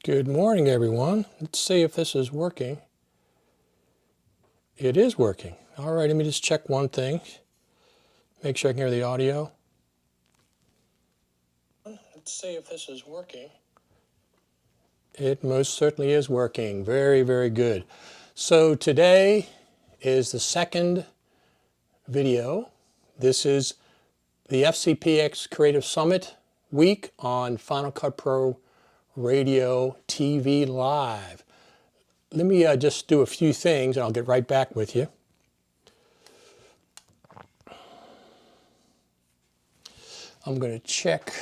Good morning, everyone. Let's see if this is working. It is working. All right, let me just check one thing. Make sure I can hear the audio. Let's see if this is working. It most certainly is working. Very, very good. So today is the second video. This is the FCPX Creative Summit week on Final Cut Pro Radio TV Live. Let me just do a few things and I'll get right back with you. I'm going to check.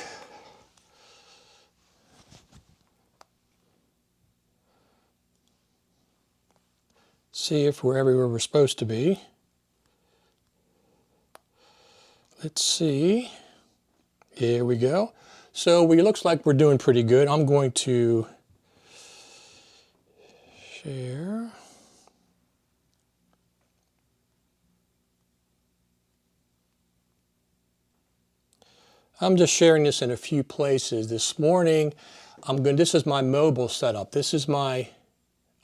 See if we're everywhere we're supposed to be. Let's see. Here we go. So it looks like we're doing pretty good. I'm going to share. I'm just sharing this in a few places. This morning, this is my mobile setup. This is my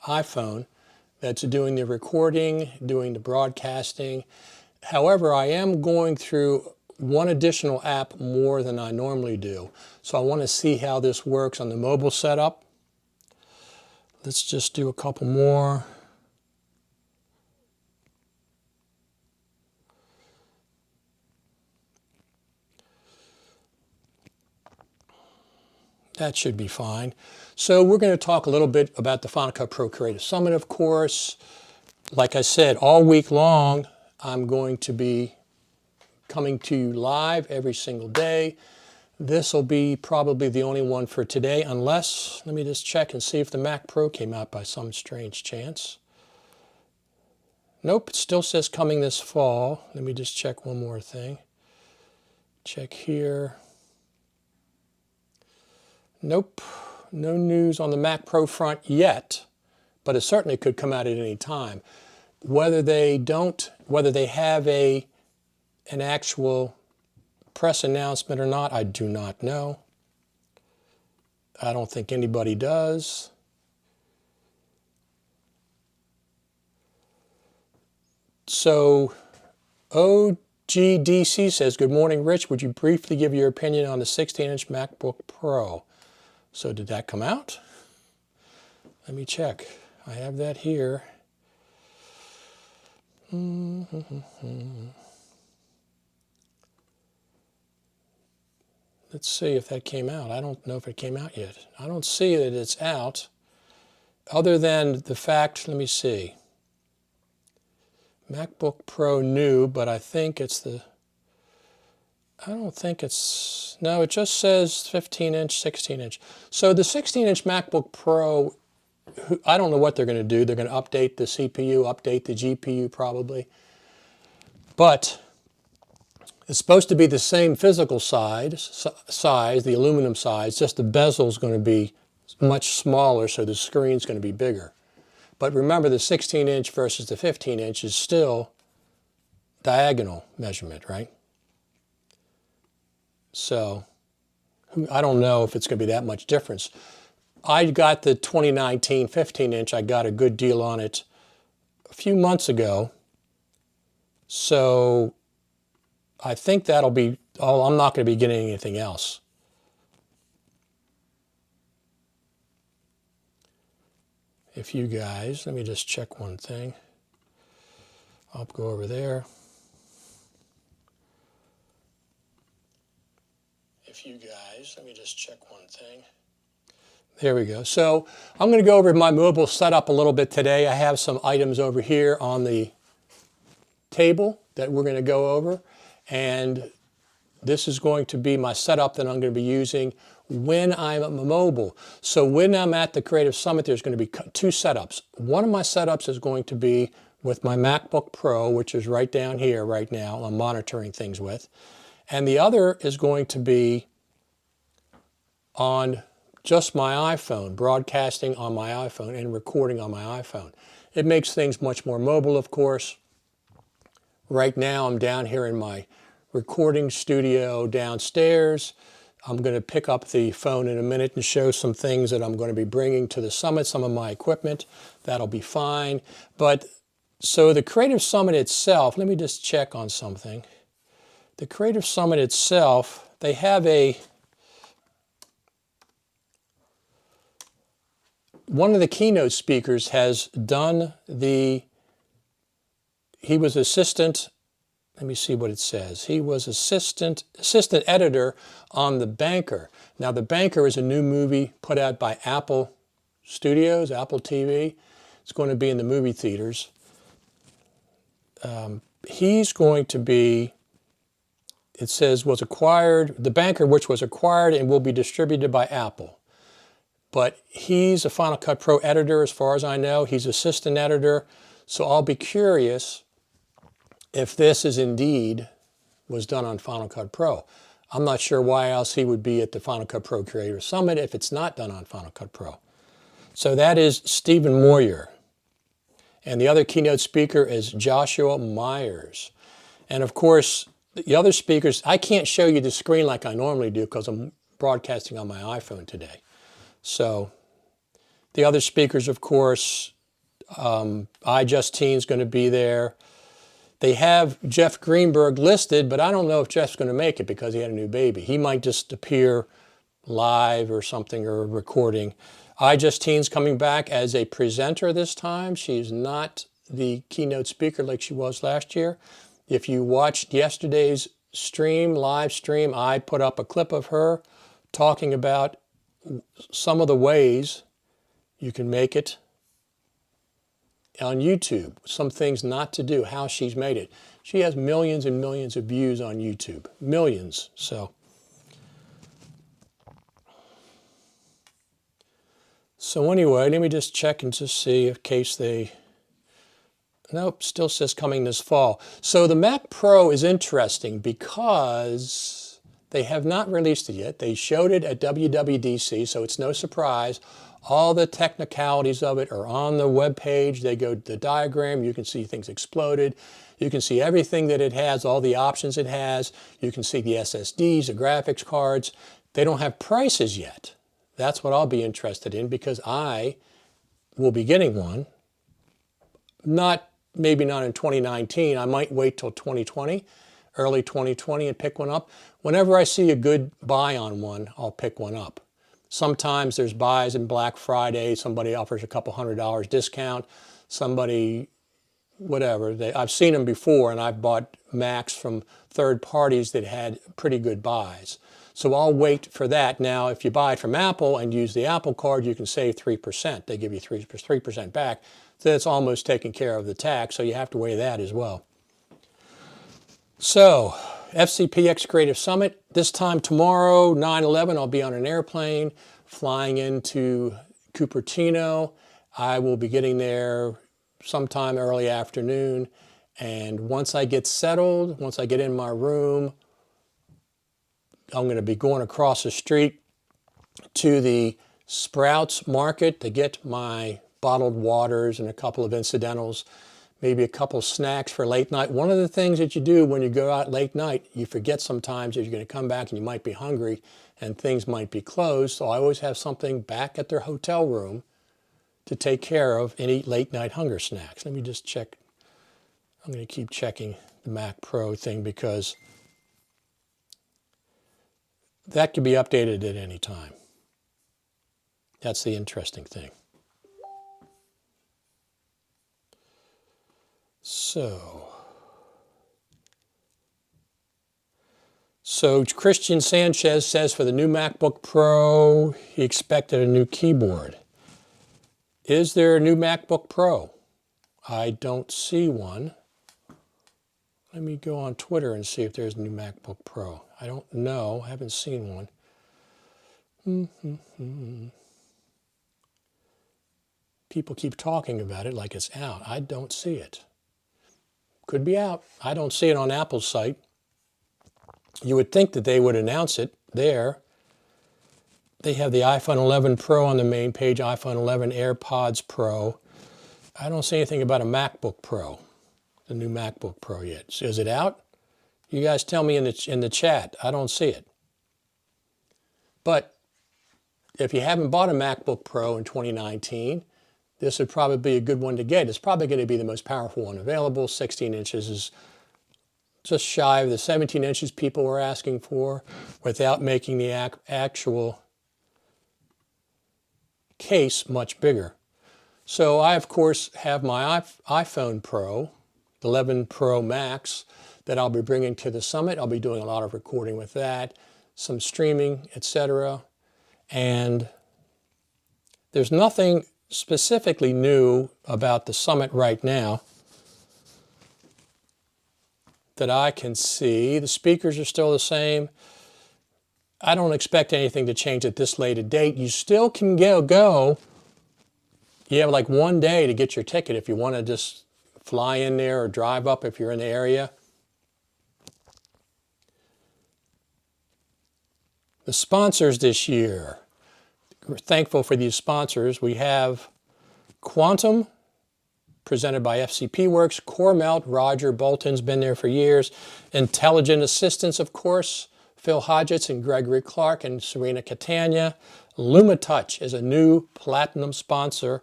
iPhone that's doing the recording, doing the broadcasting. However, I am going through one additional app more than I normally do. So I want to see how this works on the mobile setup. Let's just do a couple more. That should be fine. So we're going to talk a little bit about the Final Cut Pro Creative Summit, of course. Like I said, all week long, I'm going to be coming to you live every single day. This will be probably the only one for today, unless, let me just check and see if the Mac Pro came out by some strange chance. Nope, it still says coming this fall. Let me just check one more thing. Check here. Nope, no news on the Mac Pro front yet, but it certainly could come out at any time. Whether they have an actual press announcement or not, I do not know. I don't think anybody does. So OGDC says, good morning, Rich. Would you briefly give your opinion on the 16-inch MacBook Pro? So did that come out? Let me check. I have that here. Let's see if that came out. I don't know if it came out yet. I don't see that it's out, other than the fact, let me see. MacBook Pro new, but I think it's no, it just says 15-inch, 16-inch. So the 16-inch MacBook Pro, I don't know what they're going to do. They're going to update the CPU, update the GPU probably. But it's supposed to be the same physical size, the aluminum size, just the bezel's going to be much smaller, so the screen's going to be bigger. But remember, the 16-inch versus the 15-inch is still diagonal measurement, right? So I don't know if it's going to be that much difference. I got the 2019 15-inch. I got a good deal on it a few months ago. So I think that'll be all. I'm not going to be getting anything else. If you guys, let me just check one thing. I'll go over there. If you guys, let me just check one thing. There we go. So I'm going to go over my mobile setup a little bit today. I have some items over here on the table that we're going to go over. And this is going to be my setup that I'm going to be using when I'm mobile. So when I'm at the Creative Summit, there's going to be two setups. One of my setups is going to be with my MacBook Pro, which is right down here right now, I'm monitoring things with. And the other is going to be on just my iPhone, broadcasting on my iPhone and recording on my iPhone. It makes things much more mobile, of course. Right now I'm down here in my recording studio downstairs. I'm going to pick up the phone in a minute and show some things that I'm going to be bringing to the summit, some of my equipment. That'll be fine. But so the Creative Summit itself, let me just check on something. The Creative Summit itself, they have one of the keynote speakers has done he was assistant, let me see what it says. He was assistant editor on The Banker. Now, The Banker is a new movie put out by Apple Studios, Apple TV. It's going to be in the movie theaters. He's going to be, it says, was acquired, The Banker, which was acquired and will be distributed by Apple. But he's a Final Cut Pro editor as far as I know. He's assistant editor. So I'll be curious if this is indeed was done on Final Cut Pro. I'm not sure why else he would be at the Final Cut Pro Creator Summit if it's not done on Final Cut Pro. So that is Stephen Moyer. And the other keynote speaker is Joshua Myers. And of course, the other speakers, I can't show you the screen like I normally do because I'm broadcasting on my iPhone today. So the other speakers, of course, iJustine's going to be there. They have Jeff Greenberg listed, but I don't know if Jeff's going to make it because he had a new baby. He might just appear live or something, or a recording. iJustine's coming back as a presenter this time. She's not the keynote speaker like she was last year. If you watched yesterday's live stream, I put up a clip of her talking about some of the ways you can make it on YouTube, some things not to do, how she's made it. She has millions and millions of views on YouTube, millions. So anyway, let me just check and just see in case nope, still says coming this fall. So the Mac Pro is interesting because they have not released it yet. They showed it at WWDC, so it's no surprise. All the technicalities of it are on the web page. They go to the diagram. You can see things exploded. You can see everything that it has, all the options it has. You can see the SSDs, the graphics cards. They don't have prices yet. That's what I'll be interested in because I will be getting one. Maybe not in 2019. I might wait till 2020, early 2020 and pick one up. Whenever I see a good buy on one, I'll pick one up. Sometimes there's buys in Black Friday. Somebody offers a couple $100 discount. Somebody, whatever. I've seen them before, and I've bought Macs from third parties that had pretty good buys. So I'll wait for that. Now, if you buy it from Apple and use the Apple card, you can save 3%. They give you 3% back. So that's almost taking care of the tax, so you have to weigh that as well. So, FCPX Creative Summit, this time tomorrow, 9/11, I'll be on an airplane flying into Cupertino. I will be getting there sometime early afternoon. And once I get settled, once I get in my room, I'm going to be going across the street to the Sprouts Market to get my bottled waters and a couple of incidentals, maybe a couple snacks for late night. One of the things that you do when you go out late night, you forget sometimes that you're going to come back and you might be hungry and things might be closed. So I always have something back at their hotel room to take care of and eat late night hunger snacks. Let me just check. I'm going to keep checking the Mac Pro thing because that can be updated at any time. That's the interesting thing. So Christian Sanchez says for the new MacBook Pro, he expected a new keyboard. Is there a new MacBook Pro? I don't see one. Let me go on Twitter and see if there's a new MacBook Pro. I don't know. I haven't seen one. People keep talking about it like it's out. I don't see it. Could be out. I don't see it on Apple's site. You would think that they would announce it there. They have the iPhone 11 Pro on the main page, iPhone 11 AirPods Pro. I don't see anything about a MacBook Pro, the new MacBook Pro yet. So is it out? You guys tell me in the chat. I don't see it. But if you haven't bought a MacBook Pro in 2019, this would probably be a good one to get. It's probably going to be the most powerful one available. 16 inches is just shy of the 17 inches people were asking for without making the actual case much bigger. So I, of course, have my iPhone Pro, 11 Pro Max, that I'll be bringing to the summit. I'll be doing a lot of recording with that, some streaming, etc. And there's nothing specifically new about the summit right now that I can see. The speakers are still the same. I don't expect anything to change at this late a date. You still can go. You have like one day to get your ticket if you want to just fly in there or drive up if you're in the area. The sponsors this year. We're thankful for these sponsors. We have Quantum, presented by FCPWorks, CoreMelt, Roger Bolton's been there for years. Intelligent Assistants, of course, Phil Hodgetts and Gregory Clark and Serena Catania. LumaTouch is a new platinum sponsor,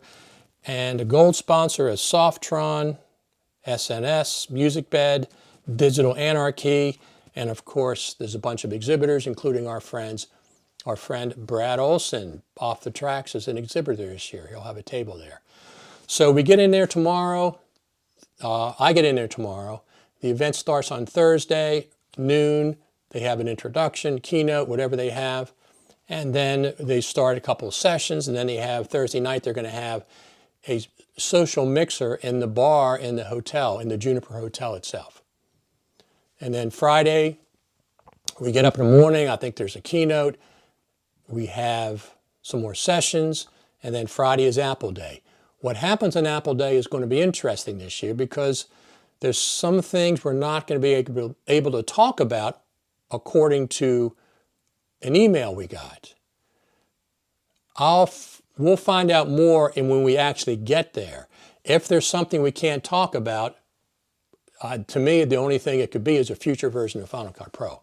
and a gold sponsor is Softron, SNS, MusicBed, Digital Anarchy, and of course there's a bunch of exhibitors, including our friend Brad Olson, Off the Tracks, is an exhibitor this year. He'll have a table there. So we get in there tomorrow. I get in there tomorrow. The event starts on Thursday, noon. They have an introduction, keynote, whatever they have. And then they start a couple of sessions. And then they have Thursday night, they're going to have a social mixer in the bar in the hotel, in the Juniper Hotel itself. And then Friday, we get up in the morning. I think there's a keynote. We have some more sessions. And then Friday is Apple Day. What happens on Apple Day is going to be interesting this year because there's some things we're not going to be able to talk about according to an email we got. We'll find out more when we actually get there. If there's something we can't talk about, to me, the only thing it could be is a future version of Final Cut Pro.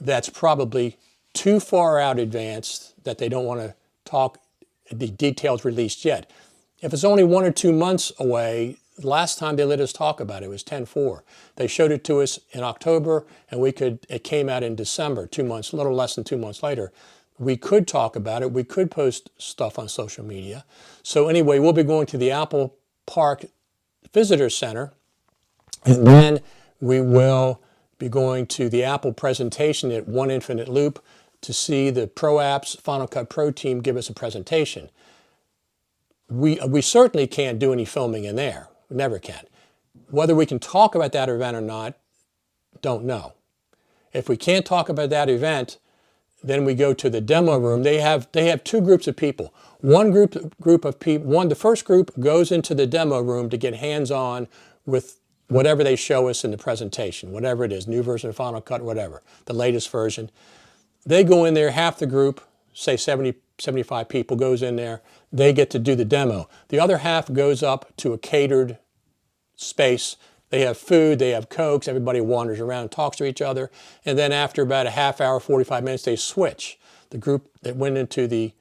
That's probably too far out advanced that they don't want to talk the details released yet. If it's only 1 or 2 months away, last time they let us talk about it was 10/4. They showed it to us in October, and it came out in December, 2 months, a little less than 2 months later. We could talk about it. We could post stuff on social media. So anyway, we'll be going to the Apple Park Visitor Center, and then we will be going to the Apple presentation at One Infinite Loop to see the Pro Apps Final Cut Pro team give us a presentation. We certainly can't do any filming in there. We never can. Whether we can talk about that event or not, don't know. If we can't talk about that event, then we go to the demo room. They have 2 groups of people. The first group goes into the demo room to get hands-on with whatever they show us in the presentation, whatever it is, new version of Final Cut, whatever, the latest version. They go in there, half the group, say 70, 75 people goes in there, they get to do the demo. The other half goes up to a catered space. They have food, they have Cokes, everybody wanders around, talks to each other, and then after about a half hour, 45 minutes, they switch. The group that went into the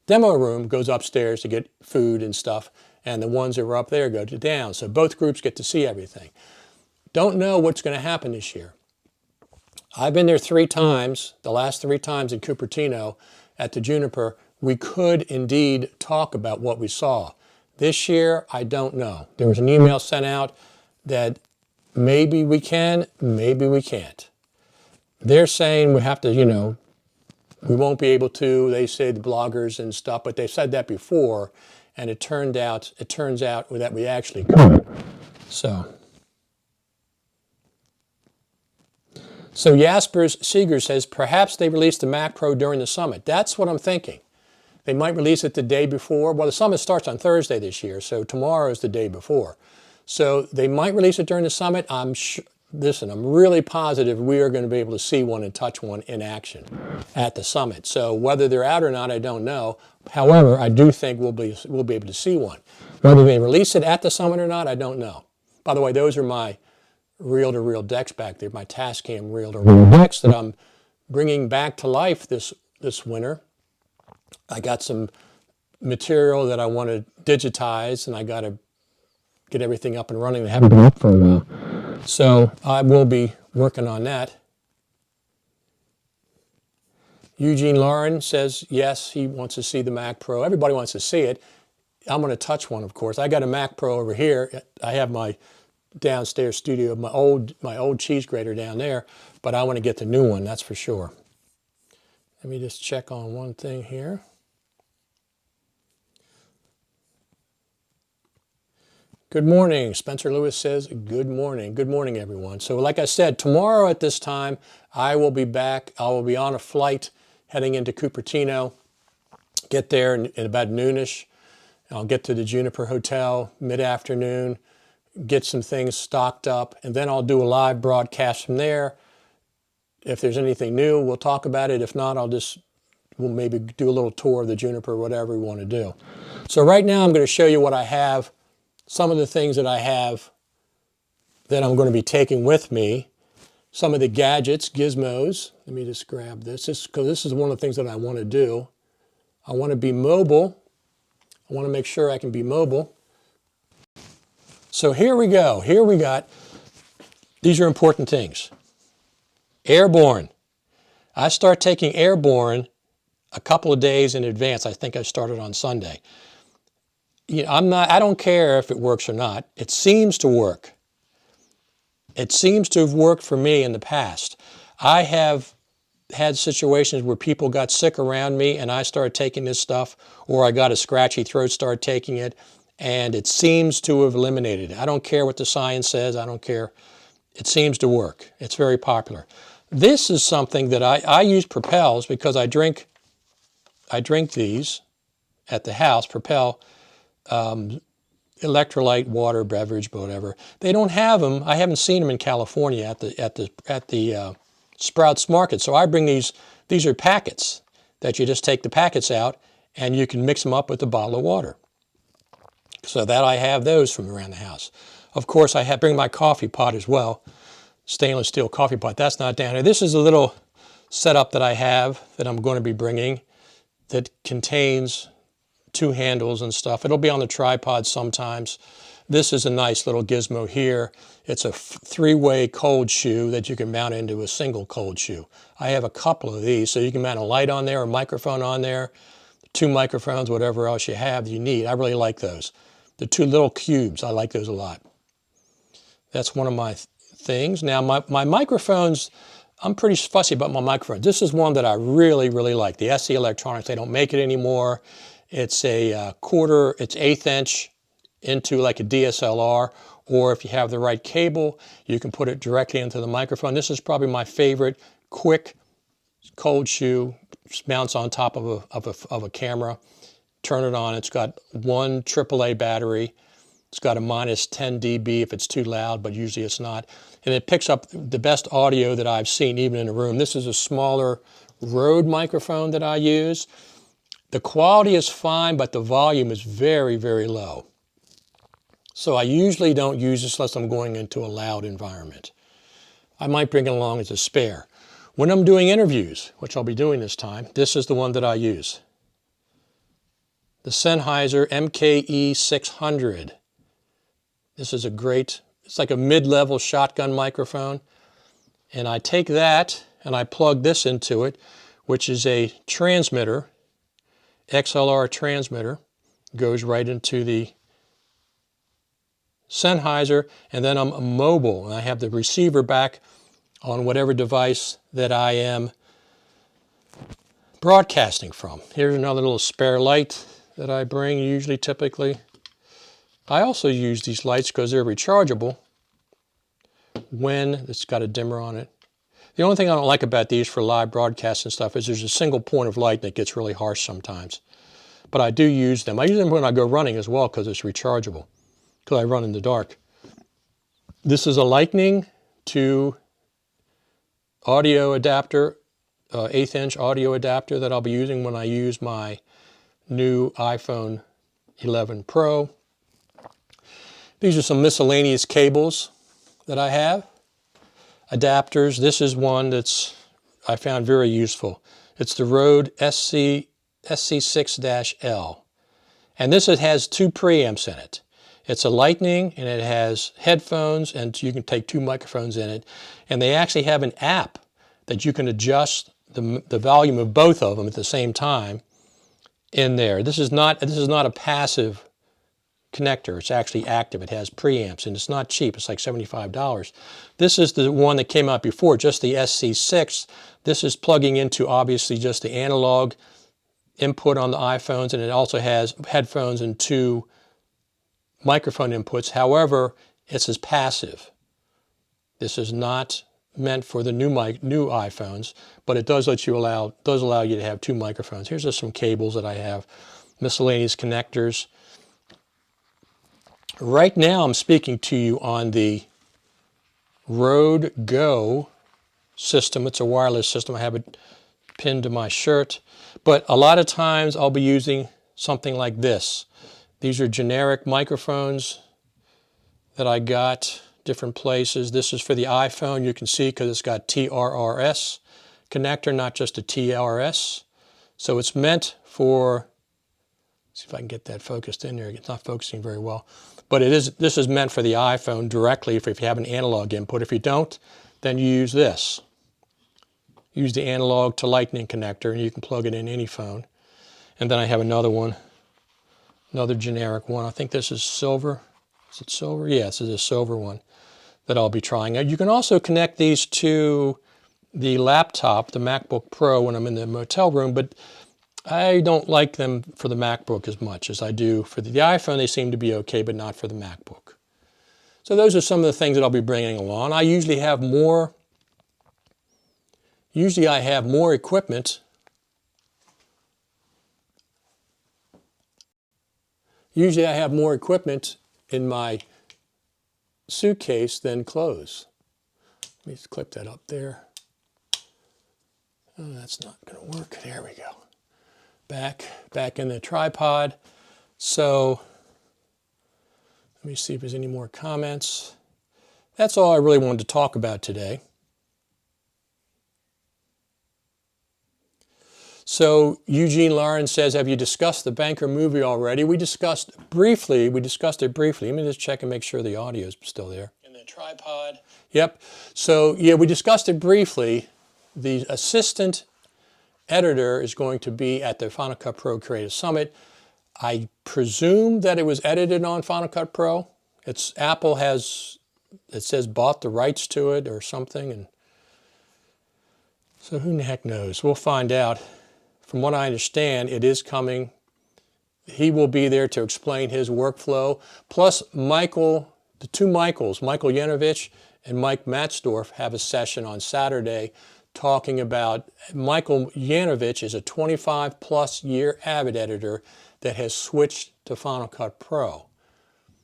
demo room goes upstairs to get food and stuff, and the ones that were up there go down. So both groups get to see everything. Don't know what's going to happen this year. I've been there 3 times, the last 3 times in Cupertino at the Juniper. We could indeed talk about what we saw. This year, I don't know. There was an email sent out that maybe we can, maybe we can't. They're saying we have to, we won't be able to. They say the bloggers and stuff, but they've said that before, and it turns out that we actually could. So Jaspers Seeger says, perhaps they released the Mac Pro during the summit. That's what I'm thinking. They might release it the day before. Well, the summit starts on Thursday this year, so tomorrow is the day before. So they might release it during the summit. I'm really positive we are going to be able to see one and touch one in action at the summit. So whether they're out or not, I don't know. However, I do think we'll be able to see one. Whether they release it at the summit or not, I don't know. By the way, those are my reel-to-reel decks back there, my Tascam reel-to-reel decks that I'm bringing back to life this winter. I got some material that I want to digitize, and I got to get everything up and running. They haven't been up for a while. So I will be working on that. Eugene Lauren says, yes, he wants to see the Mac Pro. Everybody wants to see it. I'm going to touch one, of course. I got a Mac Pro over here. I have my downstairs studio, my old cheese grater down there, but I want to get the new one, that's for sure. Let me just check on one thing here. Good morning. Spencer Lewis says, good morning. Good morning, everyone. So like I said, tomorrow at this time, I will be back. I will be on a flight heading into Cupertino. Get there in about noonish. I'll get to the Juniper Hotel mid-afternoon, get some things stocked up, and then I'll do a live broadcast from there. If there's anything new, we'll talk about it. If not, we'll maybe do a little tour of the Juniper, whatever we want to do. So right now I'm going to show you what I have, some of the things that I have that I'm going to be taking with me, some of the gadgets, gizmos. Let me just grab this, because this is one of the things that I want to do. I want to be mobile. I want to make sure I can be mobile. So here we go. Here we got, these are important things. Airborne. I start taking Airborne a couple of days in advance. I think I started on Sunday. You know, I don't care if it works or not. It seems to work. It seems to have worked for me in the past. I have had situations where people got sick around me and I started taking this stuff, or I got a scratchy throat, started taking it, and it seems to have eliminated it. I don't care what the science says. I don't care. It seems to work. It's very popular. This is something that I use Propels because I drink these at the house, Propel electrolyte water beverage, whatever. They don't have them. I haven't seen them in California at the Sprouts Market. So I bring these are packets that you just take the packets out and you can mix them up with a bottle of water. So that I have those from around the house. Of course, bring my coffee pot as well, stainless steel coffee pot. That's not down here. This is a little setup that I have that I'm going to be bringing that contains 2 handles and stuff. It'll be on the tripod sometimes. This is a nice little gizmo here. It's a 3-way cold shoe that you can mount into a single cold shoe. I have a couple of these, so you can mount a light on there, a microphone on there, 2 microphones, whatever else you have you need. I really like those. The 2 little cubes, I like those a lot. That's one of my things. Now my microphones, I'm pretty fussy about my microphones. This is one that I really, really like. The SE Electronics, they don't make it anymore. It's a it's 1/8 inch into like a DSLR, or if you have the right cable, you can put it directly into the microphone. This is probably my favorite quick cold shoe. Mounts on top of a camera. Turn it on. It's got 1 AAA battery. It's got a -10 dB if it's too loud, but usually it's not. And it picks up the best audio that I've seen even in a room. This is a smaller Rode microphone that I use. The quality is fine, but the volume is very, very low. So I usually don't use this unless I'm going into a loud environment. I might bring it along as a spare. When I'm doing interviews, which I'll be doing this time, this is the one that I use. The Sennheiser MKE 600. This is it's like a mid-level shotgun microphone. And I take that and I plug this into it, which is a transmitter, XLR transmitter, goes right into the Sennheiser, and then I'm mobile, and I have the receiver back on whatever device that I am broadcasting from. Here's another little spare light that I bring typically. I also use these lights because they're rechargeable when it's got a dimmer on it. The only thing I don't like about these for live broadcasts and stuff is there's a single point of light that gets really harsh sometimes. But I do use them. I use them when I go running as well because it's rechargeable, because I run in the dark. This is a Lightning to audio adapter, 1/8 inch audio adapter that I'll be using when I use my new iPhone 11 Pro. These are some miscellaneous cables that I have. Adapters. This is one that's I found very useful. It's the Rode SC6-L. And this has 2 preamps in it. It's a Lightning, and it has headphones, and you can take 2 microphones in it. And they actually have an app that you can adjust the volume of both of them at the same time in there. This is not a passive connector. It's actually active. It has preamps, and it's not cheap. It's like $75. This is the one that came out before, just the SC6. This is plugging into, obviously, just the analog input on the iPhones, and it also has headphones and 2 microphone inputs. However, it's as passive. This is not meant for the new iPhones, but it does allow you to have 2 microphones. Here's just some cables that I have, miscellaneous connectors. Right now I'm speaking to you on the Rode Go system. It's a wireless system. I have it pinned to my shirt, but a lot of times I'll be using something like this. These are generic microphones that I got different places. This is for the iPhone. You can see because it's got TRRS connector, not just a TRS. So it's meant for, let's see if I can get that focused in there. It's not focusing very well. But this is meant for the iPhone directly if you have an analog input. If you don't, then you use this. Use the analog to Lightning connector, and you can plug it in any phone. And then I have another one, another generic one. I think this is silver. Is it silver? Yeah, this is a silver one that I'll be trying out. You can also connect these to the laptop, the MacBook Pro, when I'm in the motel room, but I don't like them for the MacBook as much as I do for the iPhone. They seem to be okay, but not for the MacBook. So those are some of the things that I'll be bringing along. I usually have more equipment. Usually I have more equipment in my suitcase than clothes. Let me just clip that up there. Oh, that's not going to work. There we go. Back in the tripod. So let me see if there's any more comments. That's all I really wanted to talk about today. So Eugene Lauren says, have you discussed the Banker movie already? We discussed it briefly. Let me just check and make sure the audio is still there. In the tripod. Yep. So yeah, we discussed it briefly. The assistant editor is going to be at the Final Cut Pro Creative Summit. I presume that it was edited on Final Cut Pro. Apple has, it says, bought the rights to it or something, and so who the heck knows? We'll find out. From what I understand, it is coming. He will be there to explain his workflow. Plus, the 2 Michaels, Michael Yanovich and Mike Matzdorf, have a session on Saturday talking about, Michael Yanovich is a 25-plus year Avid editor that has switched to Final Cut Pro.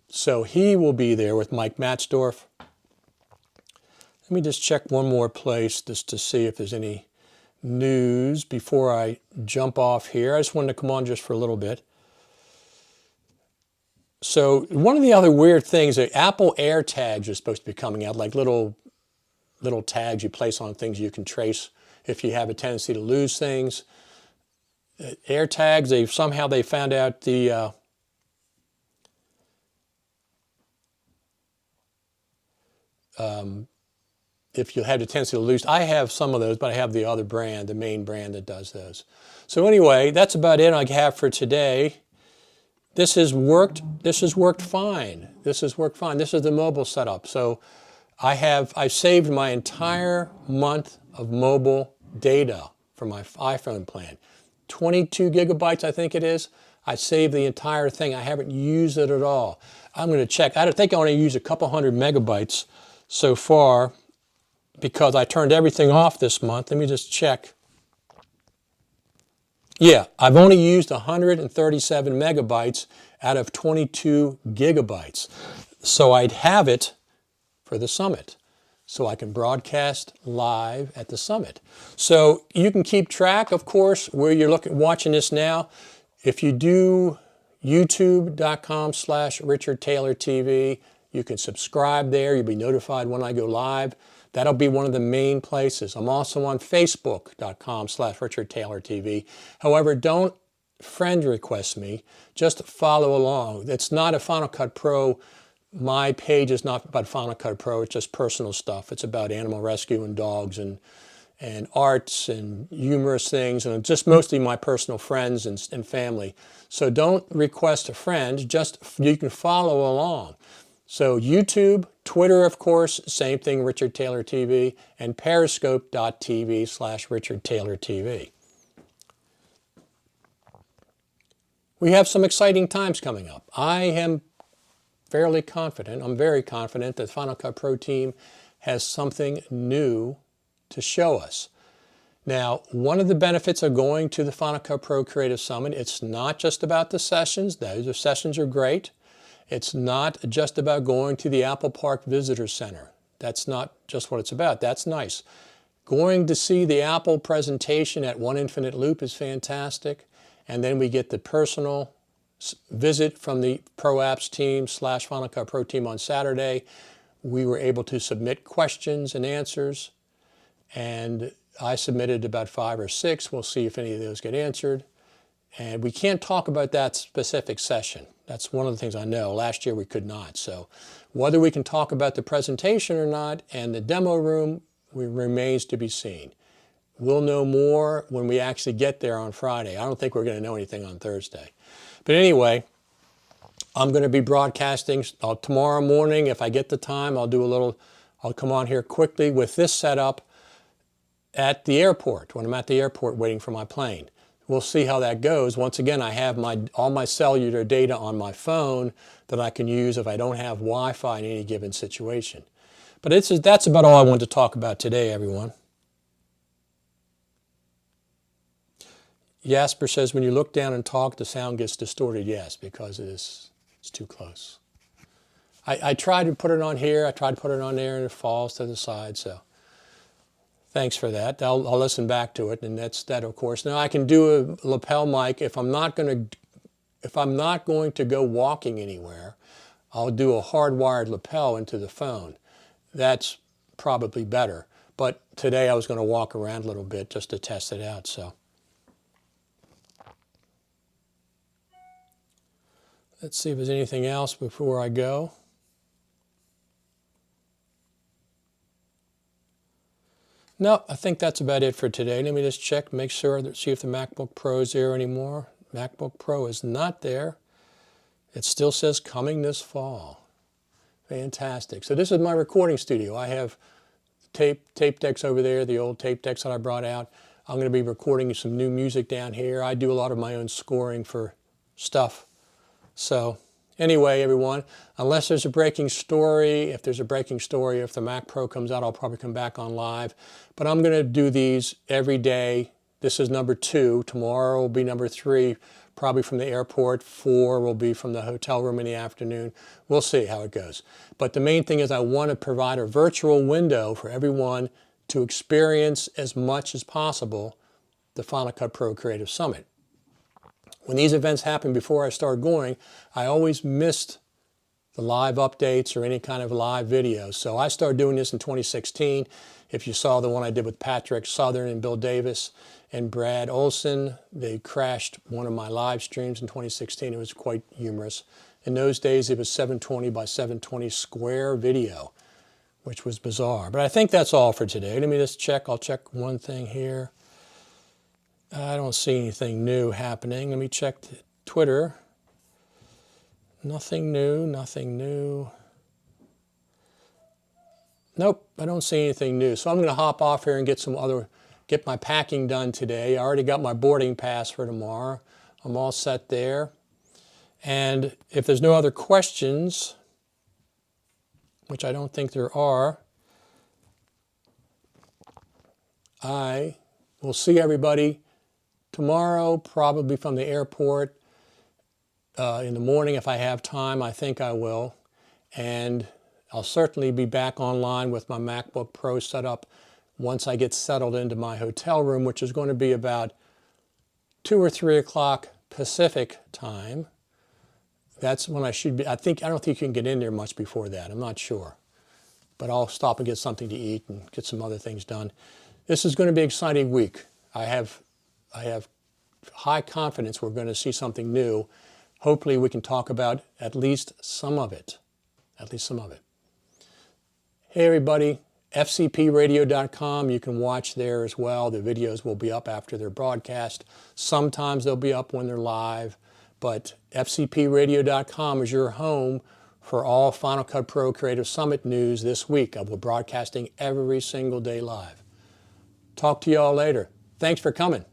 So he will be there with Mike Matzdorf. Let me just check one more place just to see if there's any news before I jump off here. I just wanted to come on just for a little bit. So one of the other weird things, that Apple AirTags are supposed to be coming out, like little tags you place on things you can trace if you have a tendency to lose things. AirTags, they found out the if you have a tendency to lose. I have some of those, but I have the other brand, the main brand that does those. So anyway, that's about it I have for today. This has worked fine. This has worked fine. This is the mobile setup. So I saved my entire month of mobile data for my iPhone plan. 22 gigabytes, I think it is. I saved the entire thing. I haven't used it at all. I'm going to check. I think I only used a couple hundred megabytes so far because I turned everything off this month. Let me just check. Yeah, I've only used 137 megabytes out of 22 gigabytes. So I'd have it for the summit, so I can broadcast live at the summit. So you can keep track, of course, where you're watching this now. If you do youtube.com/Richard Taylor TV, You can subscribe there. You'll be notified when I go live. That'll be one of the main places. I'm also on Facebook.com/RichardTaylorTV. However, don't friend request me. Just follow along. It's not a Final Cut Pro. My page is not about Final Cut Pro. It's just personal stuff. It's about animal rescue and dogs and arts and humorous things, and just mostly my personal friends and family. So don't request a friend, just you can follow along. So YouTube, Twitter, of course, same thing, Richard Taylor TV, and periscope.tv/Richard Taylor TV. We have some exciting times coming up. I am fairly confident, I'm very confident that the Final Cut Pro team has something new to show us. Now, one of the benefits of going to the Final Cut Pro Creative Summit, it's not just about the sessions. Those sessions are great. It's not just about going to the Apple Park Visitor Center. That's not just what it's about. That's nice. Going to see the Apple presentation at One Infinite Loop is fantastic. And then we get the personal visit from the Pro Apps team / Final Cut Pro team on Saturday. We were able to submit questions and answers, and I submitted about 5 or 6. We'll see if any of those get answered. And we can't talk about that specific session. That's one of the things I know. Last year we could not. So whether we can talk about the presentation or not and the demo room remains to be seen. We'll know more when we actually get there on Friday. I don't think we're going to know anything on Thursday. But anyway, I'm going to be broadcasting tomorrow morning. If I get the time, I'll come on here quickly with this setup at the airport, when I'm at the airport waiting for my plane. We'll see how that goes. Once again, I have all my cellular data on my phone that I can use if I don't have Wi-Fi in any given situation. But that's about all I wanted to talk about today, everyone. Jasper says, when you look down and talk, the sound gets distorted. Yes, because it's too close. I tried to put it on here, I tried to put it on there, and it falls to the side, so thanks for that. I'll listen back to it, and that's that, of course. Now I can do a lapel mic if I'm not going to go walking anywhere. I'll do a hardwired lapel into the phone. That's probably better. But today I was going to walk around a little bit just to test it out. So let's see if there's anything else before I go. No, I think that's about it for today. Let me just check, make sure, see if the MacBook Pro is there anymore. MacBook Pro is not there. It still says coming this fall. Fantastic. So this is my recording studio. I have tape decks over there, the old tape decks that I brought out. I'm going to be recording some new music down here. I do a lot of my own scoring for stuff. So anyway, everyone, unless there's a breaking story, if there's a breaking story, if the Mac Pro comes out, I'll probably come back on live. But I'm going to do these every day. This is number 2. Tomorrow will be number 3, probably from the airport. 4 will be from the hotel room in the afternoon. We'll see how it goes. But the main thing is I want to provide a virtual window for everyone to experience as much as possible the Final Cut Pro Creative Summit. When these events happen before I start going, I always missed the live updates or any kind of live videos. So I started doing this in 2016. If you saw the one I did with Patrick Southern and Bill Davis and Brad Olson, they crashed one of my live streams in 2016. It was quite humorous. In those days, it was 720 by 720 square video, which was bizarre. But I think that's all for today. Let me just check. I'll check one thing here. I don't see anything new happening. Let me check Twitter. Nothing new, nothing new. Nope, I don't see anything new. So I'm going to hop off here and get my packing done today. I already got my boarding pass for tomorrow. I'm all set there. And if there's no other questions, which I don't think there are, I will see everybody tomorrow, probably from the airport in the morning if I have time. I think I will. And I'll certainly be back online with my MacBook Pro set up once I get settled into my hotel room, which is going to be about 2 or 3 o'clock Pacific time. That's when I should be. I don't think you can get in there much before that. I'm not sure. But I'll stop and get something to eat and get some other things done. This is going to be an exciting week. I have high confidence we're going to see something new. Hopefully we can talk about at least some of it. At least some of it. Hey everybody, FCPRadio.com. You can watch there as well. The videos will be up after they're broadcast. Sometimes they'll be up when they're live. But FCPRadio.com is your home for all Final Cut Pro Creative Summit news this week. I will be broadcasting every single day live. Talk to you all later. Thanks for coming.